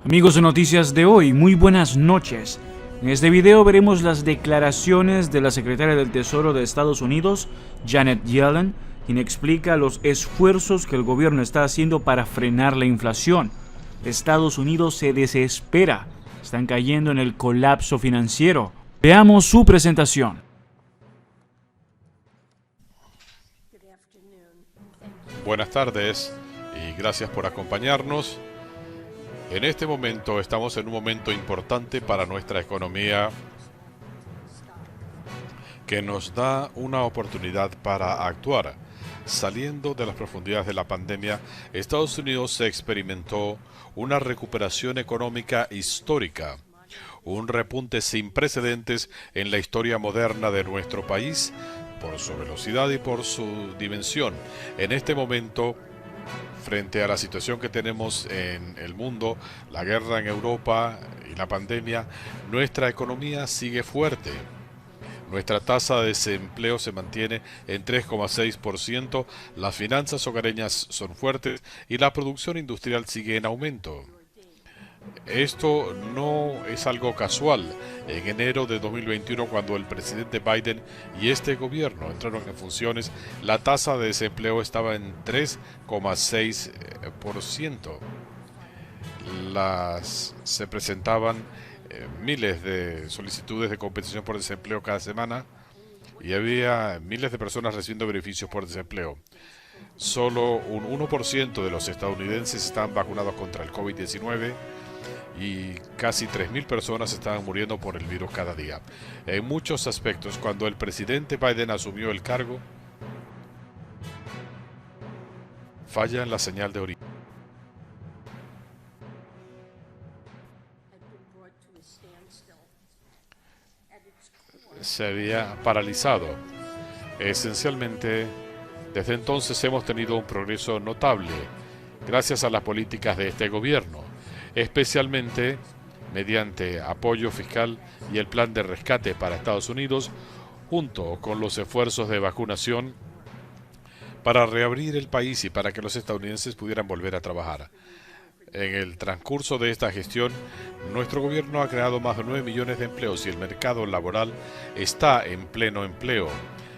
Amigos de Noticias de hoy, muy buenas noches. En este video veremos las declaraciones de la secretaria del Tesoro de Estados Unidos, Janet Yellen, quien explica los esfuerzos que el gobierno está haciendo para frenar la inflación. Estados Unidos se desespera, están cayendo en el colapso financiero. Veamos su presentación. Buenas tardes y gracias por acompañarnos. En este momento estamos en un momento importante para nuestra economía que nos da una oportunidad para actuar. Saliendo de las profundidades de la pandemia, Estados Unidos experimentó una recuperación económica histórica, un repunte sin precedentes en la historia moderna de nuestro país por su velocidad y por su dimensión. En este momento, frente a la situación que tenemos en el mundo, la guerra en Europa y la pandemia, nuestra economía sigue fuerte. Nuestra tasa de desempleo se mantiene en 3,6%, las finanzas hogareñas son fuertes y la producción industrial sigue en aumento. Esto no es algo casual. En enero de 2021, cuando el presidente Biden y este gobierno entraron en funciones, la tasa de desempleo estaba en 3,6%. Se presentaban miles de solicitudes de compensación por desempleo cada semana y había miles de personas recibiendo beneficios por desempleo. Solo un 1% de los estadounidenses están vacunados contra el COVID-19 y casi 3.000 personas estaban muriendo por el virus cada día. En muchos aspectos, cuando el presidente Biden asumió el cargo, falla en la señal de origen. Se había paralizado. Esencialmente, desde entonces hemos tenido un progreso notable gracias a las políticas de este gobierno, especialmente mediante apoyo fiscal y el plan de rescate para Estados Unidos, junto con los esfuerzos de vacunación para reabrir el país y para que los estadounidenses pudieran volver a trabajar. En el transcurso de esta gestión, nuestro gobierno ha creado más de 9 millones de empleos y el mercado laboral está en pleno empleo.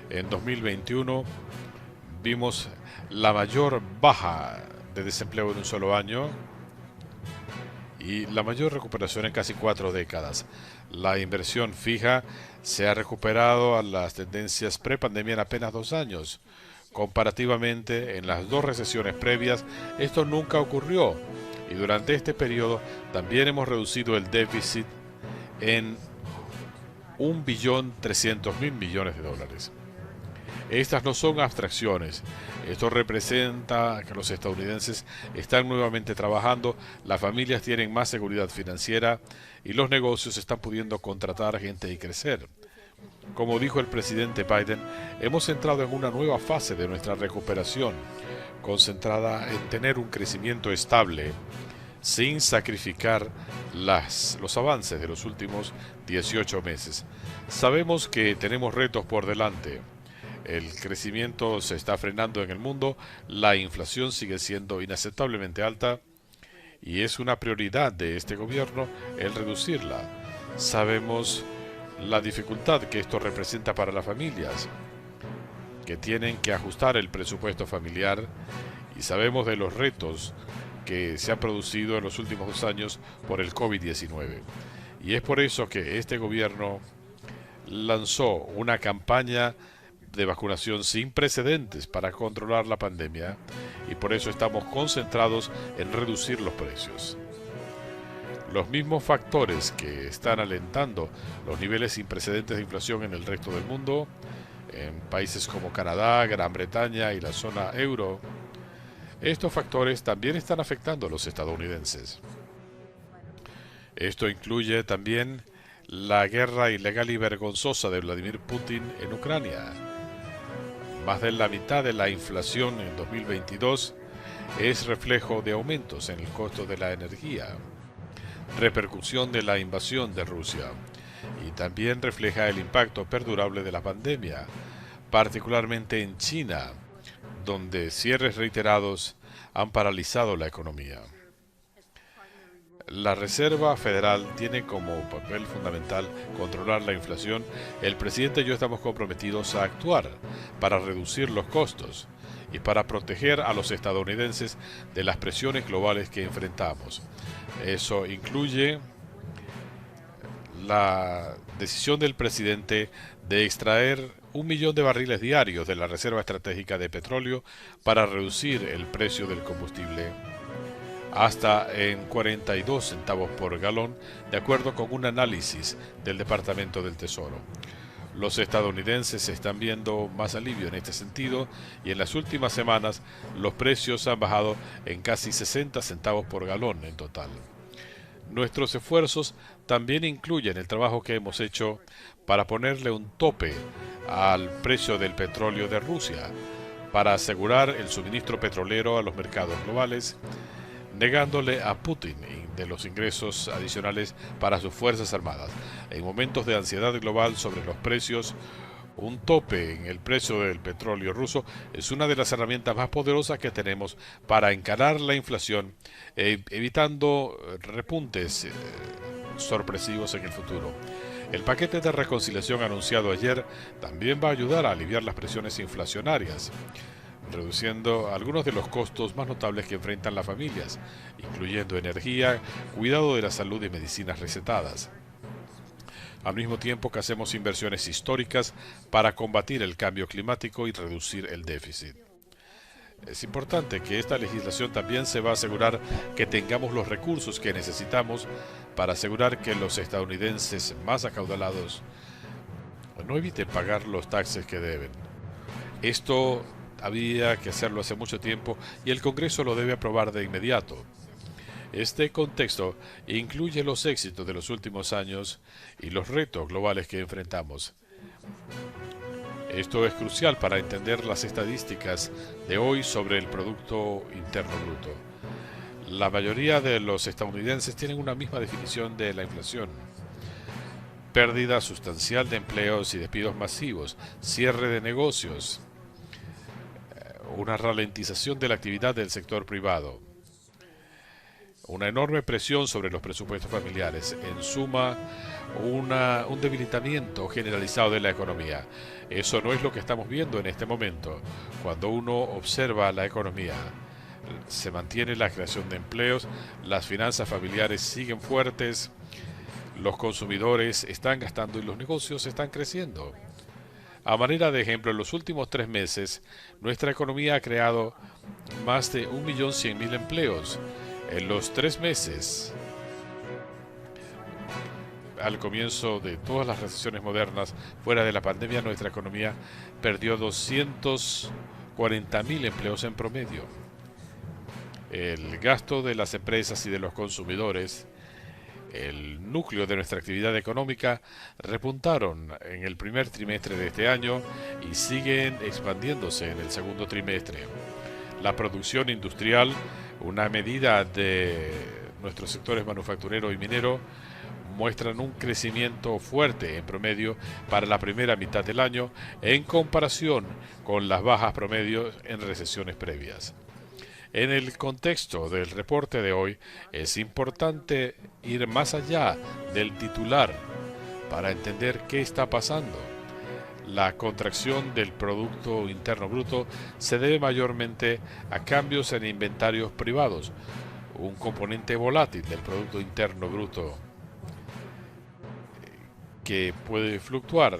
En 2021 vimos la mayor baja de desempleo en un solo año y la mayor recuperación en casi 4 décadas. La inversión fija se ha recuperado a las tendencias prepandemia en apenas 2 años. Comparativamente, en las 2 recesiones previas, esto nunca ocurrió. Y durante este periodo también hemos reducido el déficit en $1.300.000.000.000. Estas no son abstracciones. Esto representa que los estadounidenses están nuevamente trabajando, las familias tienen más seguridad financiera y los negocios están pudiendo contratar gente y crecer. Como dijo el presidente Biden, hemos entrado en una nueva fase de nuestra recuperación, concentrada en tener un crecimiento estable, sin sacrificar los avances de los últimos 18 meses. Sabemos que tenemos retos por delante. El crecimiento se está frenando en el mundo, la inflación sigue siendo inaceptablemente alta y es una prioridad de este gobierno el reducirla. Sabemos la dificultad que esto representa para las familias, que tienen que ajustar el presupuesto familiar, y sabemos de los retos que se han producido en los últimos 2 años por el COVID-19. Y es por eso que este gobierno lanzó una campaña de vacunación sin precedentes para controlar la pandemia y por eso estamos concentrados en reducir los precios. Los mismos factores que están alentando los niveles sin precedentes de inflación en el resto del mundo, en países como Canadá, Gran Bretaña y la zona euro, estos factores también están afectando a los estadounidenses. Esto incluye también la guerra ilegal y vergonzosa de Vladimir Putin en Ucrania. Más de la mitad de la inflación en 2022 es reflejo de aumentos en el costo de la energía, repercusión de la invasión de Rusia, y también refleja el impacto perdurable de la pandemia, particularmente en China, donde cierres reiterados han paralizado la economía. La Reserva Federal tiene como papel fundamental controlar la inflación. El presidente y yo estamos comprometidos a actuar para reducir los costos y para proteger a los estadounidenses de las presiones globales que enfrentamos. Eso incluye la decisión del presidente de extraer 1 millón de barriles diarios de la Reserva Estratégica de Petróleo para reducir el precio del combustible hasta en 42 centavos por galón, de acuerdo con un análisis del Departamento del Tesoro. Los estadounidenses están viendo más alivio en este sentido y en las últimas semanas los precios han bajado en casi 60 centavos por galón en total. Nuestros esfuerzos también incluyen el trabajo que hemos hecho para ponerle un tope al precio del petróleo de Rusia, para asegurar el suministro petrolero a los mercados globales, negándole a Putin de los ingresos adicionales para sus Fuerzas Armadas. En momentos de ansiedad global sobre los precios, un tope en el precio del petróleo ruso es una de las herramientas más poderosas que tenemos para encarar la inflación, evitando repuntes sorpresivos en el futuro. El paquete de reconciliación anunciado ayer también va a ayudar a aliviar las presiones inflacionarias, reduciendo algunos de los costos más notables que enfrentan las familias, incluyendo energía, cuidado de la salud y medicinas recetadas. Al mismo tiempo que hacemos inversiones históricas para combatir el cambio climático y reducir el déficit. Es importante que esta legislación también se va a asegurar que tengamos los recursos que necesitamos para asegurar que los estadounidenses más acaudalados no eviten pagar los taxes que deben. Esto había que hacerlo hace mucho tiempo y el Congreso lo debe aprobar de inmediato. Este contexto incluye los éxitos de los últimos años y los retos globales que enfrentamos. Esto es crucial para entender las estadísticas de hoy sobre el Producto Interno Bruto. La mayoría de los estadounidenses tienen una misma definición de la inflación: pérdida sustancial de empleos y despidos masivos, cierre de negocios, una ralentización de la actividad del sector privado, una enorme presión sobre los presupuestos familiares, en suma, un debilitamiento generalizado de la economía. Eso no es lo que estamos viendo en este momento. Cuando uno observa la economía, se mantiene la creación de empleos, las finanzas familiares siguen fuertes, los consumidores están gastando y los negocios están creciendo. A manera de ejemplo, en los últimos 3 meses, nuestra economía ha creado más de 1.100.000 empleos. En los 3 meses, al comienzo de todas las recesiones modernas, fuera de la pandemia, nuestra economía perdió 240.000 empleos en promedio. El gasto de las empresas y de los consumidores, el núcleo de nuestra actividad económica, repuntaron en el primer trimestre de este año y siguen expandiéndose en el segundo trimestre. La producción industrial, una medida de nuestros sectores manufacturero y minero, muestran un crecimiento fuerte en promedio para la primera mitad del año en comparación con las bajas promedios en recesiones previas. En el contexto del reporte de hoy, es importante ir más allá del titular para entender qué está pasando. La contracción del Producto Interno Bruto se debe mayormente a cambios en inventarios privados, un componente volátil del Producto Interno Bruto que puede fluctuar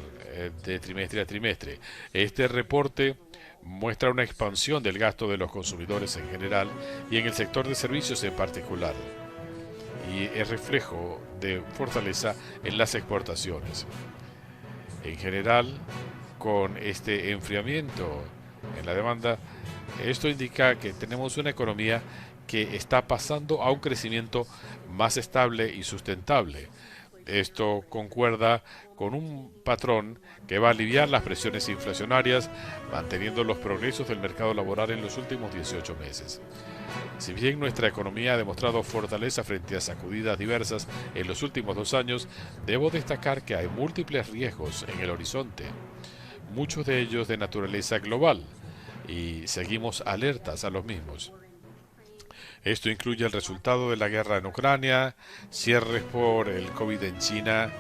de trimestre a trimestre. Este reporte muestra una expansión del gasto de los consumidores en general y en el sector de servicios en particular, y es reflejo de fortaleza en las exportaciones. En general, con este enfriamiento en la demanda, esto indica que tenemos una economía que está pasando a un crecimiento más estable y sustentable. Esto concuerda con un patrón que va a aliviar las presiones inflacionarias, manteniendo los progresos del mercado laboral en los últimos 18 meses. Si bien nuestra economía ha demostrado fortaleza frente a sacudidas diversas en los últimos 2 años, debo destacar que hay múltiples riesgos en el horizonte, muchos de ellos de naturaleza global, y seguimos alertas a los mismos. Esto incluye el resultado de la guerra en Ucrania, cierres por el COVID en China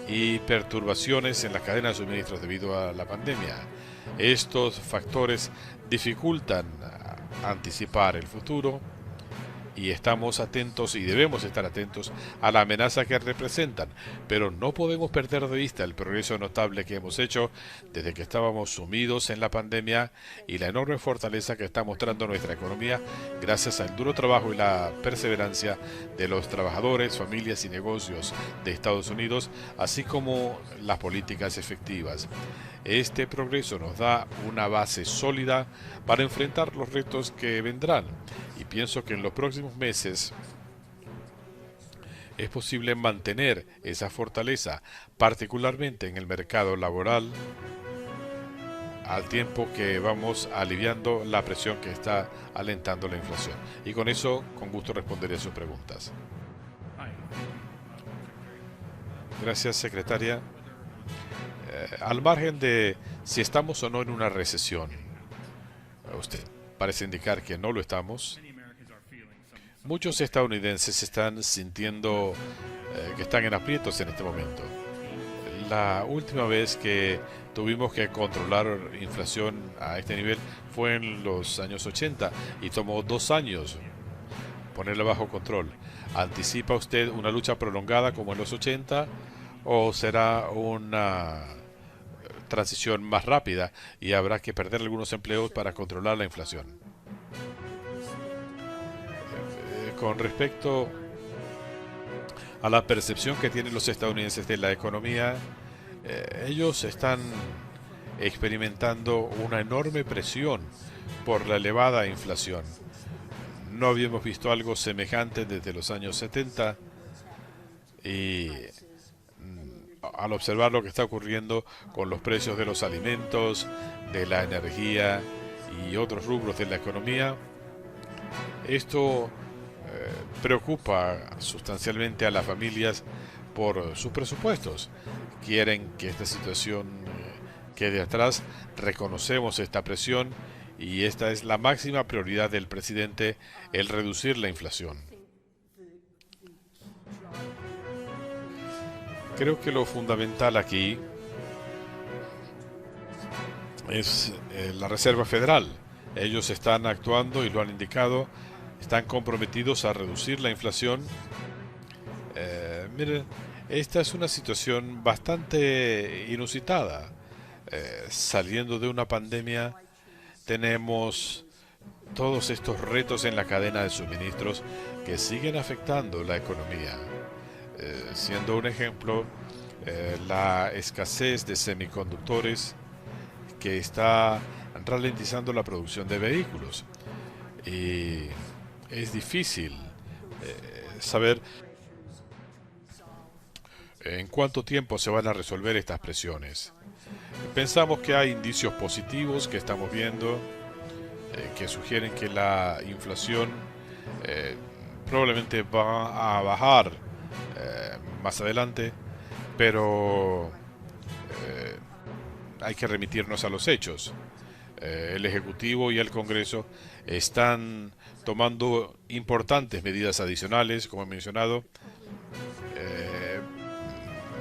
y perturbaciones en la cadena de suministros debido a la pandemia. Estos factores dificultan anticipar el futuro y estamos atentos y debemos estar atentos a la amenaza que representan, pero no podemos perder de vista el progreso notable que hemos hecho desde que estábamos sumidos en la pandemia y la enorme fortaleza que está mostrando nuestra economía gracias al duro trabajo y la perseverancia de los trabajadores, familias y negocios de Estados Unidos, así como las políticas efectivas. Este progreso nos da una base sólida para enfrentar los retos que vendrán y pienso que en los próximos meses es posible mantener esa fortaleza, particularmente en el mercado laboral, al tiempo que vamos aliviando la presión que está alentando la inflación. Y con eso, con gusto responderé a sus preguntas. Gracias, secretaria. Al margen de si estamos o no en una recesión, usted parece indicar que no lo estamos. Muchos estadounidenses están sintiendo que están en aprietos en este momento. La última vez que tuvimos que controlar inflación a este nivel fue en los años 80 y tomó 2 años ponerla bajo control. ¿Anticipa usted una lucha prolongada como en los 80 o será una transición más rápida y habrá que perder algunos empleos para controlar la inflación? Con respecto a la percepción que tienen los estadounidenses de la economía, ellos están experimentando una enorme presión por la elevada inflación. No habíamos visto algo semejante desde los años 70 y al observar lo que está ocurriendo con los precios de los alimentos, de la energía y otros rubros de la economía, esto preocupa sustancialmente a las familias por sus presupuestos. Quieren que esta situación quede atrás. Reconocemos esta presión y esta es la máxima prioridad del presidente, el reducir la inflación. Creo que lo fundamental aquí es la Reserva Federal. Ellos están actuando y lo han indicado, están comprometidos a reducir la inflación. Miren, esta es una situación bastante inusitada. Saliendo de una pandemia, tenemos todos estos retos en la cadena de suministros que siguen afectando la economía. Siendo un ejemplo, la escasez de semiconductores que está ralentizando la producción de vehículos. Y es difícil saber en cuánto tiempo se van a resolver estas presiones. Pensamos que hay indicios positivos que estamos viendo que sugieren que la inflación probablemente va a bajar más adelante, pero hay que remitirnos a los hechos. El Ejecutivo y el Congreso están tomando importantes medidas adicionales, como he mencionado,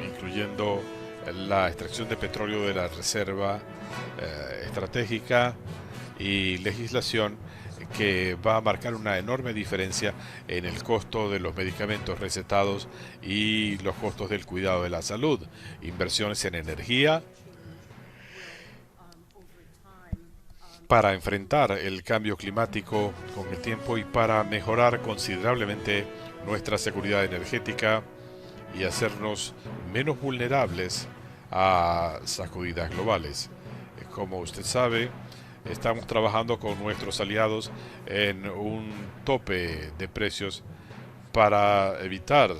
incluyendo la extracción de petróleo de la reserva estratégica y legislación que va a marcar una enorme diferencia en el costo de los medicamentos recetados y los costos del cuidado de la salud, inversiones en energía para enfrentar el cambio climático con el tiempo y para mejorar considerablemente nuestra seguridad energética y hacernos menos vulnerables a sacudidas globales. Como usted sabe, estamos trabajando con nuestros aliados en un tope de precios para evitar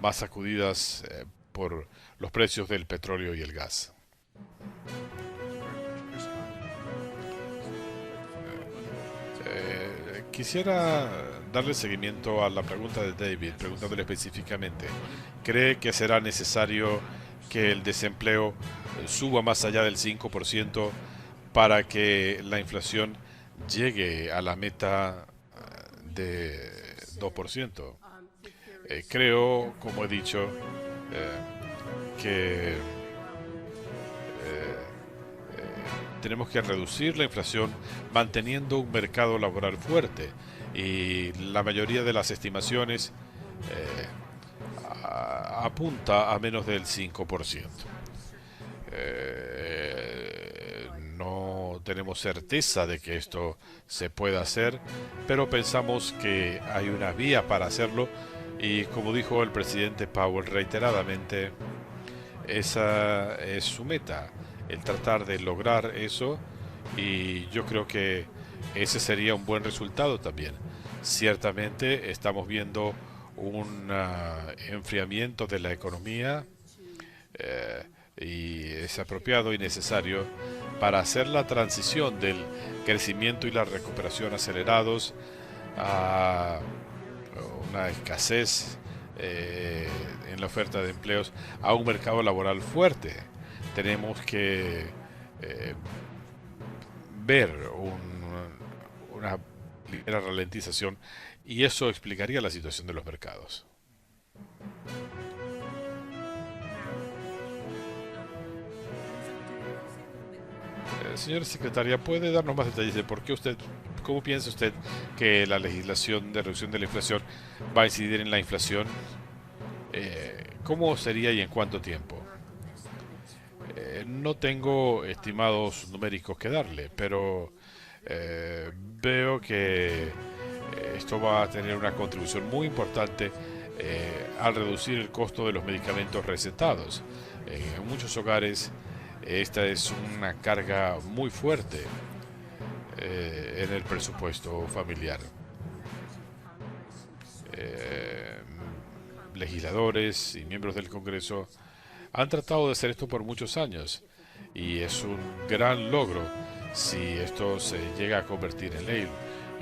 más sacudidas por los precios del petróleo y el gas. Quisiera darle seguimiento a la pregunta de David, preguntándole específicamente, ¿cree que será necesario que el desempleo suba más allá del 5% para que la inflación llegue a la meta de 2%. Creo, como he dicho, que tenemos que reducir la inflación manteniendo un mercado laboral fuerte, y la mayoría de las estimaciones apunta a menos del 5%. No tenemos certeza de que esto se pueda hacer, pero pensamos que hay una vía para hacerlo, y como dijo el presidente Powell reiteradamente, esa es su meta, el tratar de lograr eso, y yo creo que ese sería un buen resultado también. Ciertamente estamos viendo un enfriamiento de la economía, y es apropiado y necesario para hacer la transición del crecimiento y la recuperación acelerados a una escasez en la oferta de empleos, a un mercado laboral fuerte. Tenemos que ver una ligera ralentización, y eso explicaría la situación de los mercados. Señora secretaria, ¿puede darnos más detalles de por qué cómo piensa usted que la legislación de reducción de la inflación va a incidir en la inflación? ¿Cómo sería y en cuánto tiempo? No tengo estimados numéricos que darle, pero veo que esto va a tener una contribución muy importante al reducir el costo de los medicamentos recetados. En muchos hogares esta es una carga muy fuerte en el presupuesto familiar. Legisladores y miembros del Congreso han tratado de hacer esto por muchos años, y es un gran logro si esto se llega a convertir en ley,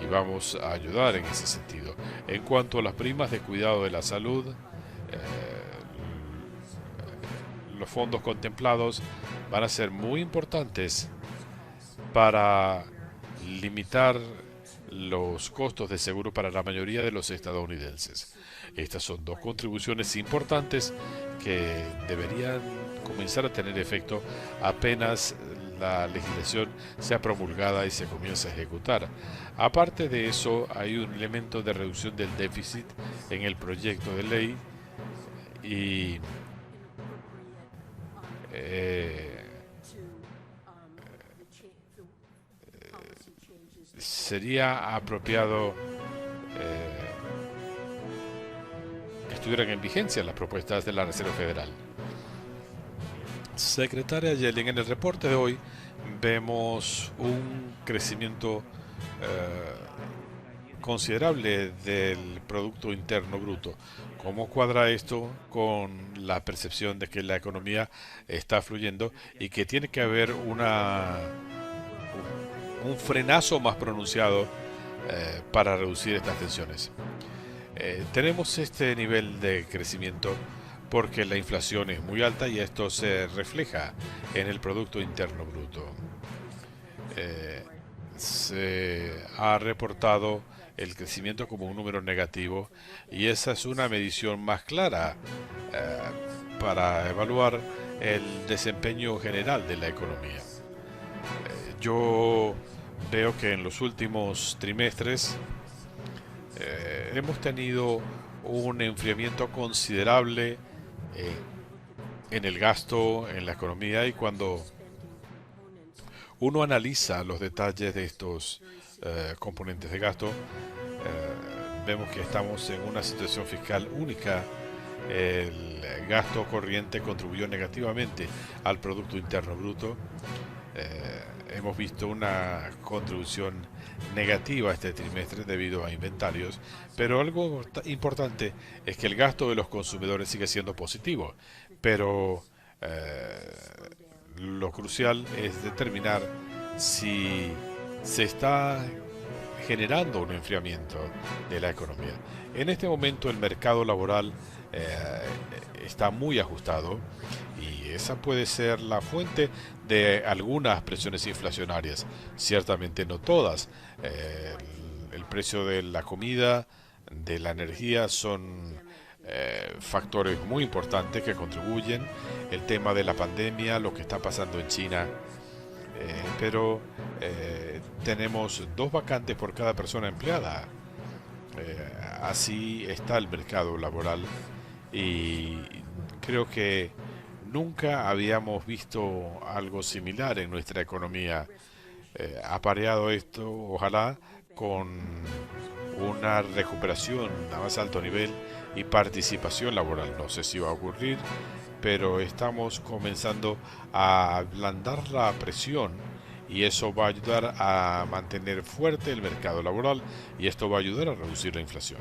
y vamos a ayudar en ese sentido. En cuanto a las primas de cuidado de la salud, los fondos contemplados van a ser muy importantes para limitar los costos de seguro para la mayoría de los estadounidenses. Estas son dos contribuciones importantes que deberían comenzar a tener efecto apenas la legislación sea promulgada y se comience a ejecutar. Aparte de eso, hay un elemento de reducción del déficit en el proyecto de ley, y sería apropiado que estuvieran en vigencia las propuestas de la Reserva Federal. Secretaria Yellen, en el reporte de hoy vemos un crecimiento considerable del Producto Interno Bruto. ¿Cómo cuadra esto con la percepción de que la economía está fluyendo y que tiene que haber un frenazo más pronunciado para reducir estas tensiones? Tenemos este nivel de crecimiento porque la inflación es muy alta, y esto se refleja en el Producto Interno Bruto. Se ha reportado el crecimiento como un número negativo, y esa es una medición más clara para evaluar el desempeño general de la economía. Yo veo que en los últimos trimestres hemos tenido un enfriamiento considerable en el gasto, en la economía, y cuando uno analiza los detalles de estos componentes de gasto, vemos que estamos en una situación fiscal única. El gasto corriente contribuyó negativamente al Producto Interno Bruto. Hemos visto una contribución negativa este trimestre debido a inventarios, pero algo importante es que el gasto de los consumidores sigue siendo positivo, pero lo crucial es determinar si se está generando un enfriamiento de la economía. En este momento el mercado laboral está muy ajustado, y esa puede ser la fuente de algunas presiones inflacionarias, ciertamente no todas. el precio de la comida, de la energía son factores muy importantes que contribuyen. El tema de la pandemia, lo que está pasando en China, pero tenemos 2 vacantes por cada persona empleada. Así está el mercado laboral y creo que nunca habíamos visto algo similar en nuestra economía. Apareado esto, ojalá, con una recuperación a más alto nivel y participación laboral. No sé si va a ocurrir, pero estamos comenzando a ablandar la presión y eso va a ayudar a mantener fuerte el mercado laboral y esto va a ayudar a reducir la inflación.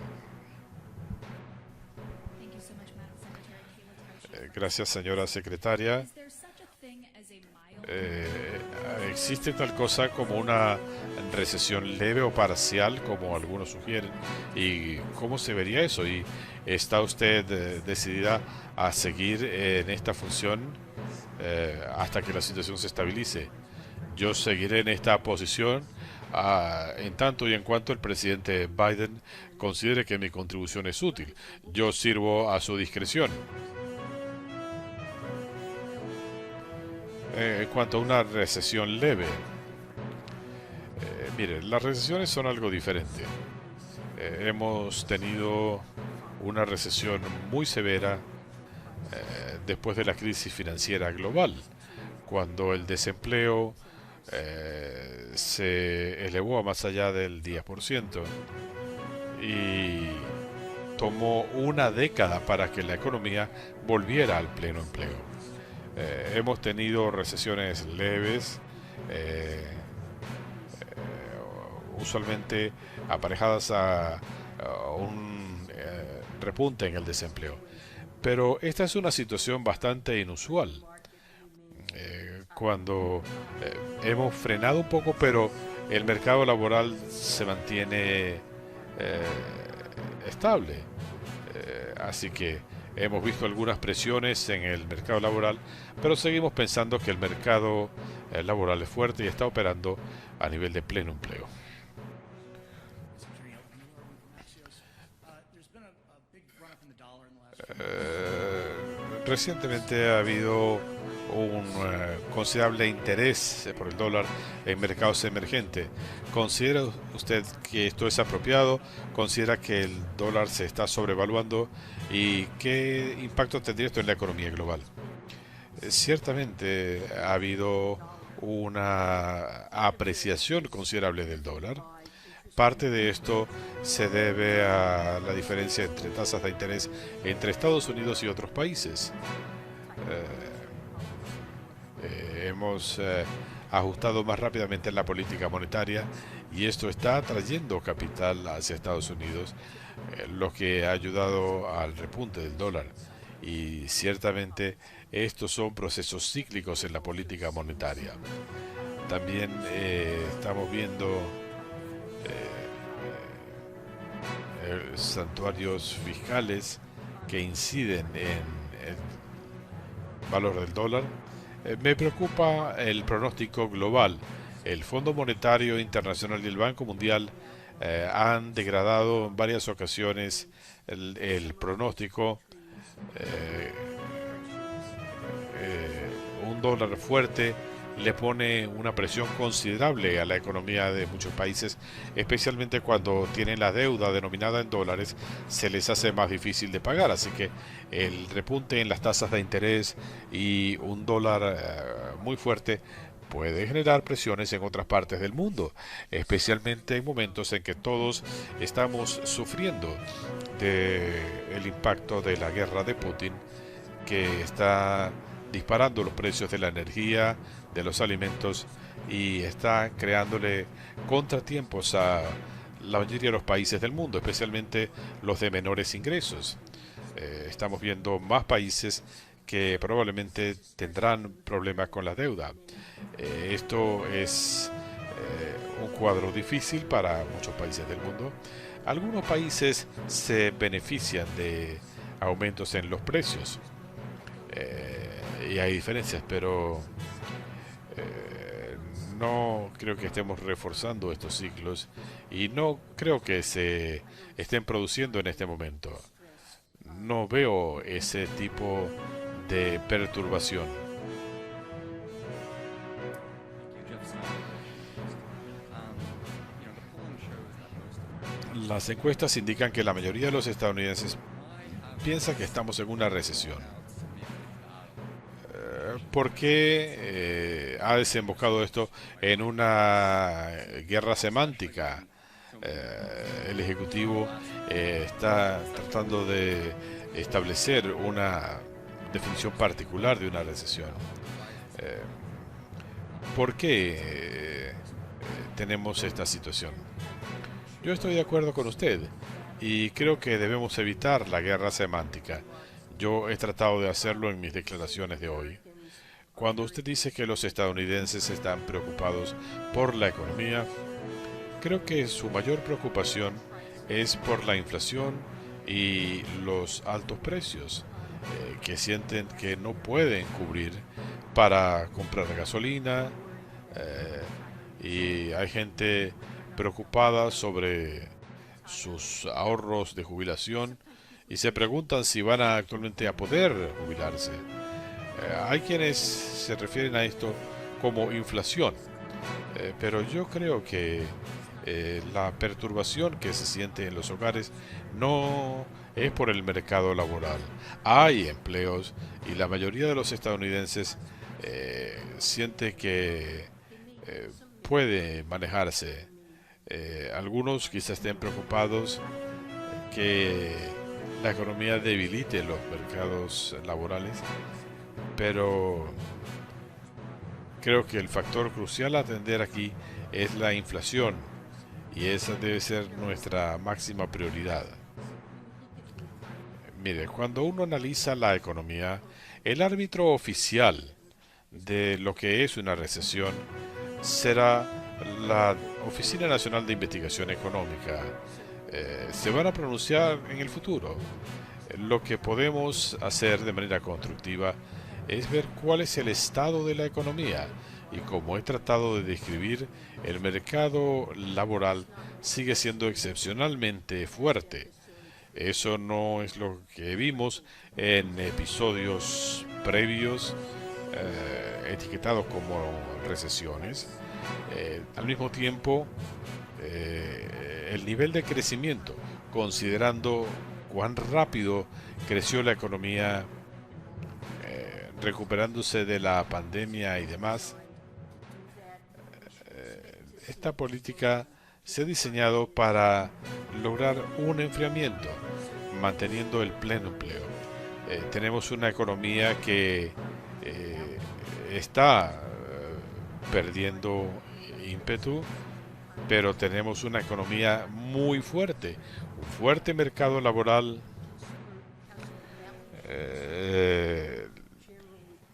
Gracias, señora secretaria. Eh, ¿Existe tal cosa como una recesión leve o parcial, como algunos sugieren? ¿Y cómo se vería eso? ¿Y está usted decidida a seguir en esta función hasta que la situación se estabilice? Yo seguiré en esta posición en tanto y en cuanto el presidente Biden considere que mi contribución es útil. Yo sirvo a su discreción. En cuanto a una recesión leve, mire, las recesiones son algo diferente. Hemos tenido una recesión muy severa después de la crisis financiera global, cuando el desempleo se elevó a más allá del 10% y tomó una década para que la economía volviera al pleno empleo. Hemos tenido recesiones leves, eh, usualmente aparejadas a un repunte en el desempleo. Pero esta es una situación bastante inusual. Cuando hemos frenado un poco, pero el mercado laboral se mantiene estable. Así que hemos visto algunas presiones en el mercado laboral, pero seguimos pensando que el mercado laboral es fuerte y está operando a nivel de pleno empleo. Recientemente ha habido un considerable interés por el dólar en mercados emergentes. ¿Considera usted que esto es apropiado? ¿Considera que el dólar se está sobrevaluando? ¿Y qué impacto tendría esto en la economía global? Ciertamente ha habido una apreciación considerable del dólar. Parte de esto se debe a la diferencia entre tasas de interés entre Estados Unidos y otros países. Hemos ajustado más rápidamente la política monetaria y esto está atrayendo capital hacia Estados Unidos, lo que ha ayudado al repunte del dólar. Y ciertamente estos son procesos cíclicos en la política monetaria. También estamos viendo santuarios fiscales que inciden en el valor del dólar. Me preocupa el pronóstico global. El Fondo Monetario Internacional y el Banco Mundial han degradado en varias ocasiones el pronóstico. Un dólar fuerte le pone una presión considerable a la economía de muchos países, especialmente cuando tienen la deuda denominada en dólares, se les hace más difícil de pagar. Así que el repunte en las tasas de interés y un dólar muy fuerte puede generar presiones en otras partes del mundo, especialmente en momentos en que todos estamos sufriendo del impacto de la guerra de Putin, que está disparando los precios de la energía, de los alimentos y está creándole contratiempos a la mayoría de los países del mundo, especialmente los de menores ingresos. Estamos viendo más países que probablemente tendrán problemas con la deuda. Esto es un cuadro difícil para muchos países del mundo. Algunos países se benefician de aumentos en los precios. Y hay diferencias, pero no creo que estemos reforzando estos ciclos y no creo que se estén produciendo en este momento. No veo ese tipo de perturbación. Las encuestas indican que la mayoría de los estadounidenses piensa que estamos en una recesión. ¿Por qué ha desembocado esto en una guerra semántica? El Ejecutivo está tratando de establecer una definición particular de una recesión. Eh, ¿Por qué tenemos esta situación? Yo estoy de acuerdo con usted y creo que debemos evitar la guerra semántica. Yo he tratado de hacerlo en mis declaraciones de hoy. Cuando usted dice que los estadounidenses están preocupados por la economía, creo que su mayor preocupación es por la inflación y los altos precios que sienten que no pueden cubrir para comprar gasolina, y hay gente preocupada sobre sus ahorros de jubilación y se preguntan si van a actualmente a poder jubilarse. Hay quienes se refieren a esto como inflación, pero yo creo que la perturbación que se siente en los hogares no es por el mercado laboral. Hay empleos y la mayoría de los estadounidenses siente que puede manejarse. Algunos quizás estén preocupados que la economía debilite los mercados laborales, pero creo que el factor crucial a atender aquí es la inflación y esa debe ser nuestra máxima prioridad. Mire, cuando uno analiza la economía, el árbitro oficial de lo que es una recesión será la Oficina Nacional de Investigación Económica. Se van a pronunciar en el futuro. Lo que podemos hacer de manera constructiva es ver cuál es el estado de la economía y como he tratado de describir, el mercado laboral sigue siendo excepcionalmente fuerte. Eso no es lo que vimos en episodios previos etiquetados como recesiones. Al mismo tiempo, el nivel de crecimiento, considerando cuán rápido creció la economía recuperándose de la pandemia y demás, esta política se ha diseñado para lograr un enfriamiento, manteniendo el pleno empleo. Tenemos una economía que está perdiendo ímpetu, pero tenemos una economía muy fuerte, un fuerte mercado laboral.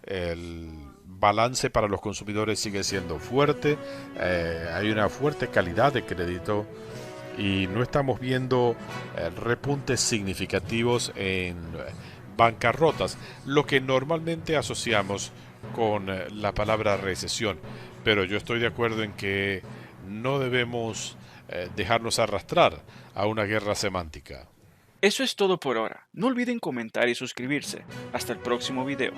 El balance para los consumidores sigue siendo fuerte, hay una fuerte calidad de crédito y no estamos viendo repuntes significativos en bancarrotas, lo que normalmente asociamos con la palabra recesión. Pero yo estoy de acuerdo en que no debemos dejarnos arrastrar a una guerra semántica. Eso es todo por ahora. No olviden comentar y suscribirse. Hasta el próximo video.